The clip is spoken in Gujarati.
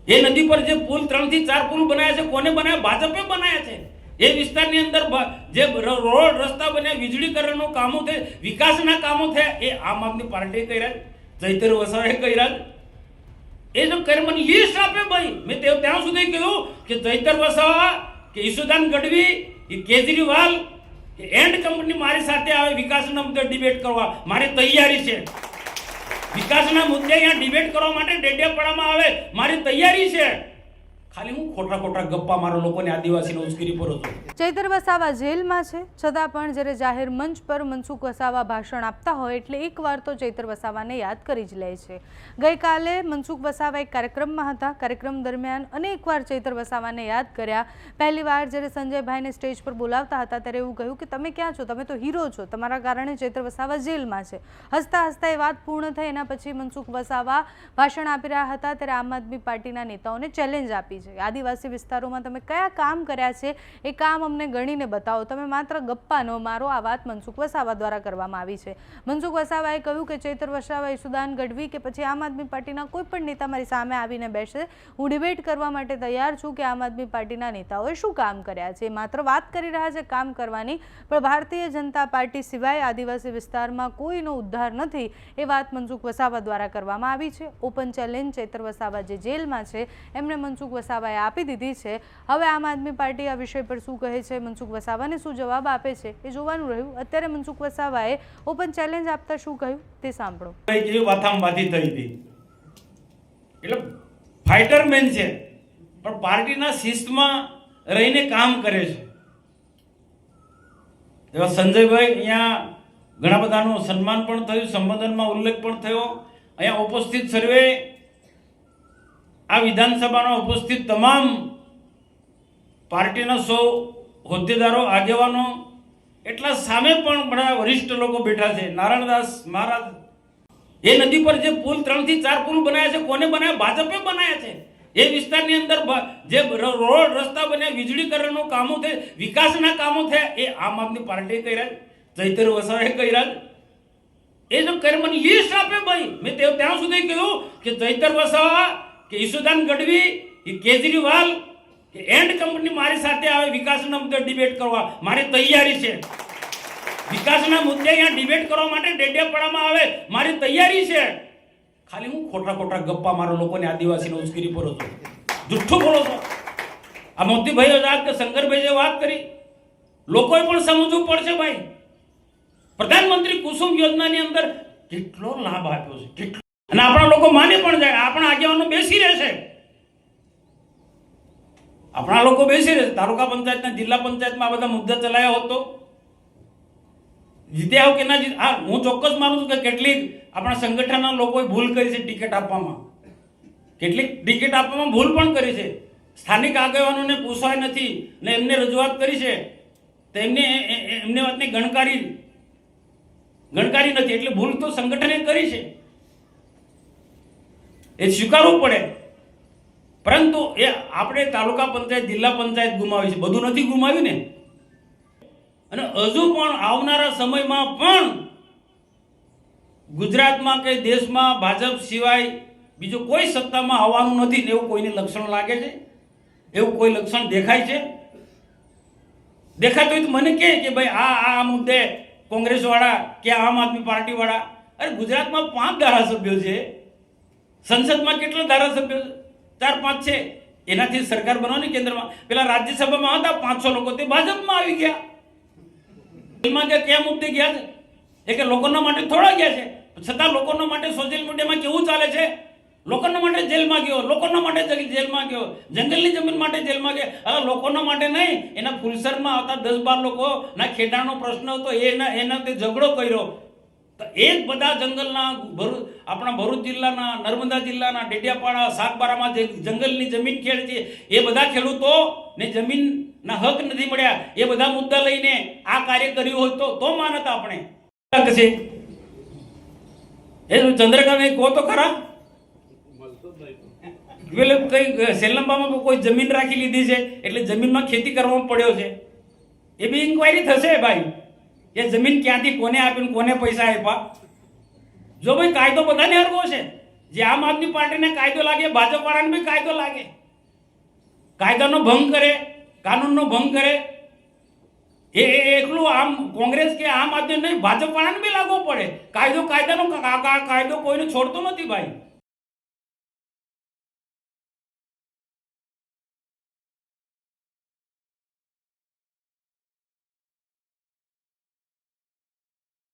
એ નદી પર જે પુલ 3 થી 4 પુલ બનાવ્યા છે, કોને બનાવ્યા? ભાજપે બનાવ્યા છે. એ વિસ્તારની અંદર જે રોડ રસ્તા બન્યા, વીજળીકરણનું કામો થયા, વિકાસના કામો થયા, એ આમ આદમી પાર્ટીએ કર્યા, ચૈતર વસાવાએ કર્યા. એ જો કરે મને લિસ્ટ આપે ભાઈ. મેં ત્યાં સુધી કીધું કે ચૈતર વસાવા કે ઈશુદાન ગઢવી કે કેજરીવાલ કે એન્ડ કંપની મારી સાથે આવે વિકાસના મુદ્દે ડિબેટ કરવા, મારી તૈયારી છે. વિકાસના મુદ્દે અહીંયા ડિબેટ કરવા માટે ડેડિયાપાડામાં આવે, મારી તૈયારી છે. ખાલી હું ખોટા ખોટા ગપ્પા મારો લોકોને આદિવાસીને ઉશ્કેરી પડો છું. ચૈતર વસાવા જેલમાં છે છતાં પણ જ્યારે જાહેર મંચ પર મનસુખ વસાવા ભાષણ આપતા હોય એટલે એકવાર તો ચૈતર વસાવાને યાદ કરી જ લે છે. ગઈકાલે મનસુખ વસાવા એક કાર્યક્રમમાં હતા. કાર્યક્રમ દરમિયાન અનેકવાર ચૈતર વસાવાને યાદ કર્યા. પહેલીવાર જ્યારે સંજયભાઈને સ્ટેજ પર બોલાવતા હતા ત્યારે એવું કહ્યું કે તમે ક્યાં છો, તમે તો હીરો છો, તમારા કારણે ચૈતર વસાવા જેલમાં છે. હસતા હસતા એ વાત પૂર્ણ થઈ. એના પછી મનસુખ વસાવા ભાષણ આપી રહ્યા હતા ત્યારે આમ આદમી પાર્ટીના નેતાઓને ચેલેન્જ આપી છે. આદિવાસી વિસ્તારોમાં તમે કયા કામ કર્યા છે એ કામ અમને ગણીને બતાવો, તમે માત્ર ગપ્પા ન મારો. આ વાત મનસુખ વસાવા દ્વારા કરવામાં આવી છે. મનસુખ વસાવાએ કહ્યું કે ચૈતર વસાવા, ઈશુદાન ગઢવી કે પછી આમ આદમી પાર્ટીના કોઈ પણ નેતા મારી સામે આવીને બેસે, હું ડિબેટ કરવા માટે તૈયાર છું કે આમ આદમી પાર્ટીના નેતાઓએ શું કામ કર્યા છે. માત્ર વાત કરી રહ્યા છે કામ કરવાની, પણ ભારતીય જનતા પાર્ટી સિવાય આદિવાસી વિસ્તારમાં કોઈનો ઉદ્ધાર નથી. એ વાત મનસુખ વસાવા દ્વારા કરવામાં આવી છે. ઓપન ચેલેન્જ ચૈતર વસાવા જે જેલમાં છે એમને મનસુખ વસાવાએ આપી દીધી છે. હવે આમ આદમી પાર્ટી આ વિષય પર શું કહે છે, મનસુખ વસાવાને શું જવાબ આપે છે એ જોવાનું રહ્યું. અત્યારે મનસુખ વસાવાએ ઓપન ચેલેન્જ આપતા શું કહ્યું તે સાંભળો. જે વાથામવાથી થઈ હતી એટલે ફાઇટર મેન છે, પણ પાર્ટીના શિસ્તમાં રહીને કામ કરે છે. એવા સંજયભાઈ અહીંયા ઘણા બધાનું સન્માન પણ થયું, સંબોધનમાં ઉલ્લેખ પણ થયો. અહીંયા ઉપસ્થિત સર્વે આ વિધાનસભામાં ઉપસ્થિત તમામ પાર્ટીના 100 હોદ્દેદારો, આગેવાનો, એટલા સામે પણ બધા વરિષ્ઠ લોકો બેઠા છે. નારાયણદાસ મહારાજ, એ નદી પર જે પુલ 3 થી 4 પુલ બનાવ્યા છે, કોને બનાવ્યા? ભાજપે બનાવ્યા છે. એ વિસ્તારની અંદર જે રોડ રસ્તા બન્યા, વીજળીકરણનું કામો થયા, વિકાસના કામો થયા, એ આમ આદમી પાર્ટીએ કર્યા, ચૈતર વસાવાએ કર્યા. એ જો કરે મને લિસ્ટ આપે ભાઈ. મેં ત્યાં સુધી કીધું કે ચૈતર વસાવા કે ઈશુદાન ગઢવી કે કેજરીવાલ કે એન્ડ કંપની મારી સાથે આવે વિકાસના મુદ્દે ડિબેટ કરવા, મારી તૈયારી છે. વિકાસના મુદ્દે અહીંયા ડિબેટ કરવા માટે ડેડિયાપાડામાં આવે, મારી તૈયારી છે. ખાલી હું ખોટા ખોટા ગપ્પા મારો લોકોને આદિવાસીને ઉશ્કેરી પડો છો, જુઠ્ઠું બોલો છો. આ મોતીભાઈ વાત કે શંકરભાઈએ વાત કરી, લોકોએ પણ સમજવું પડશે ભાઈ. પ્રધાનમંત્રી કુસુમ યોજનાની અંદર કેટલો લાભ આપ્યો છે, કેટલો. અને આપણા લોકો માને પણ જાય. આપણા આગેવાનો બેસી રહેશે, આપણા લોકો બેસી રહેશે. તાલુકા પંચાયતના, જિલ્લા પંચાયતમાં આ બધા મુદ્દા ચલાયા હોત તો જીત્યા હો કે ના જીત. હા, હું ચોક્કસ માનું છું કે કેટલીક આપણા સંગઠનના લોકોએ ભૂલ કરી છે ટિકિટ આપવામાં, કેટલીક ટિકિટ આપવામાં ભૂલ પણ કરી છે. સ્થાનિક આગેવાનોને પૂછવાય નથી ને એમને રજૂઆત કરી છે તો એમને વાતની ગણકારી નથી, એટલે ભૂલ તો સંગઠને કરી છે, એ સ્વીકારવું પડે. પરંતુ એ આપણે તાલુકા પંચાયત, જિલ્લા પંચાયત ગુમાવી છે, બધું નથી ગુમાવ્યું ને. અને હજુ પણ આવનારા સમયમાં પણ ગુજરાતમાં કે દેશમાં ભાજપ સિવાય બીજું કોઈ સત્તામાં આવવાનું નથી ને એવું કોઈને લક્ષણ લાગે છે? એવું કોઈ લક્ષણ દેખાય છે? દેખાતું હોય તો મને કે ભાઈ આ મુદ્દે કોંગ્રેસ વાળા કે આમ આદમી પાર્ટી વાળા. અરે ગુજરાતમાં 5 ધારાસભ્યો છે, સંસદમાં કેટલા ધારાસભ્યો? 4-5 છે. એનાથી સરકાર બનવાની કેન્દ્રમાં. પેલા રાજ્યસભામાં હતા 500 લોકો, તે ભાજપમાં આવી ગયા. જેલમાં ક્યાં મુદ્દે ગયા છે? એ કે લોકોના માટે થોડા ગયા છે, છતાં લોકોના માટે સોશિયલ મીડિયામાં કેવું ચાલે છે? લોકોના માટે જેલમાં ગયો, લોકોના માટે જેલમાં ગયો, જંગલની જમીન માટે જેલમાં ગયા. હવે લોકોના માટે નહીં, એના ફુલસરમાં આવતા 10-12 લોકો ના ખેડાનો પ્રશ્ન હતો, એના તે ઝઘડો કર્યો. તો એ જ બધા જંગલના, આપણા ભરૂચ જિલ્લાના, નર્મદા જિલ્લાના, ડેડિયાપાડા, સાગબારામાં જે જંગલની જમીન ખેડ છે, એ બધા ખેડૂતો ને જમીનના હક નથી મળ્યા, એ બધા મુદ્દા લઈને આ કાર્ય કર્યું હોય તો માનતા આપણે. એ ચંદ્રકાંત કહો તો ખરા, કઈ સેલંબામાં કોઈ જમીન રાખી લીધી છે એટલે જમીનમાં ખેતી કરવામાં પડ્યો છે, એ બી ઇન્ક્વાયરી થશે ભાઈ. એ જમીન ક્યાંથી કોને આપીને કોને પૈસા આપ્યા? જો ભાઈ કાયદો બધાને હરવો છે, જે આમ આદમી પાર્ટીને કાયદો લાગે ભાજપ વાળાને બી કાયદો લાગે. કાયદાનો ભંગ કરે, કાનૂનનો ભંગ કરે, એ એકલું આમ કોંગ્રેસ કે આમ આદમી નહીં, ભાજપ વાળાને બી લાગવો પડે. કાયદો કાયદાનો કાયદો કોઈને છોડતો નથી ભાઈ.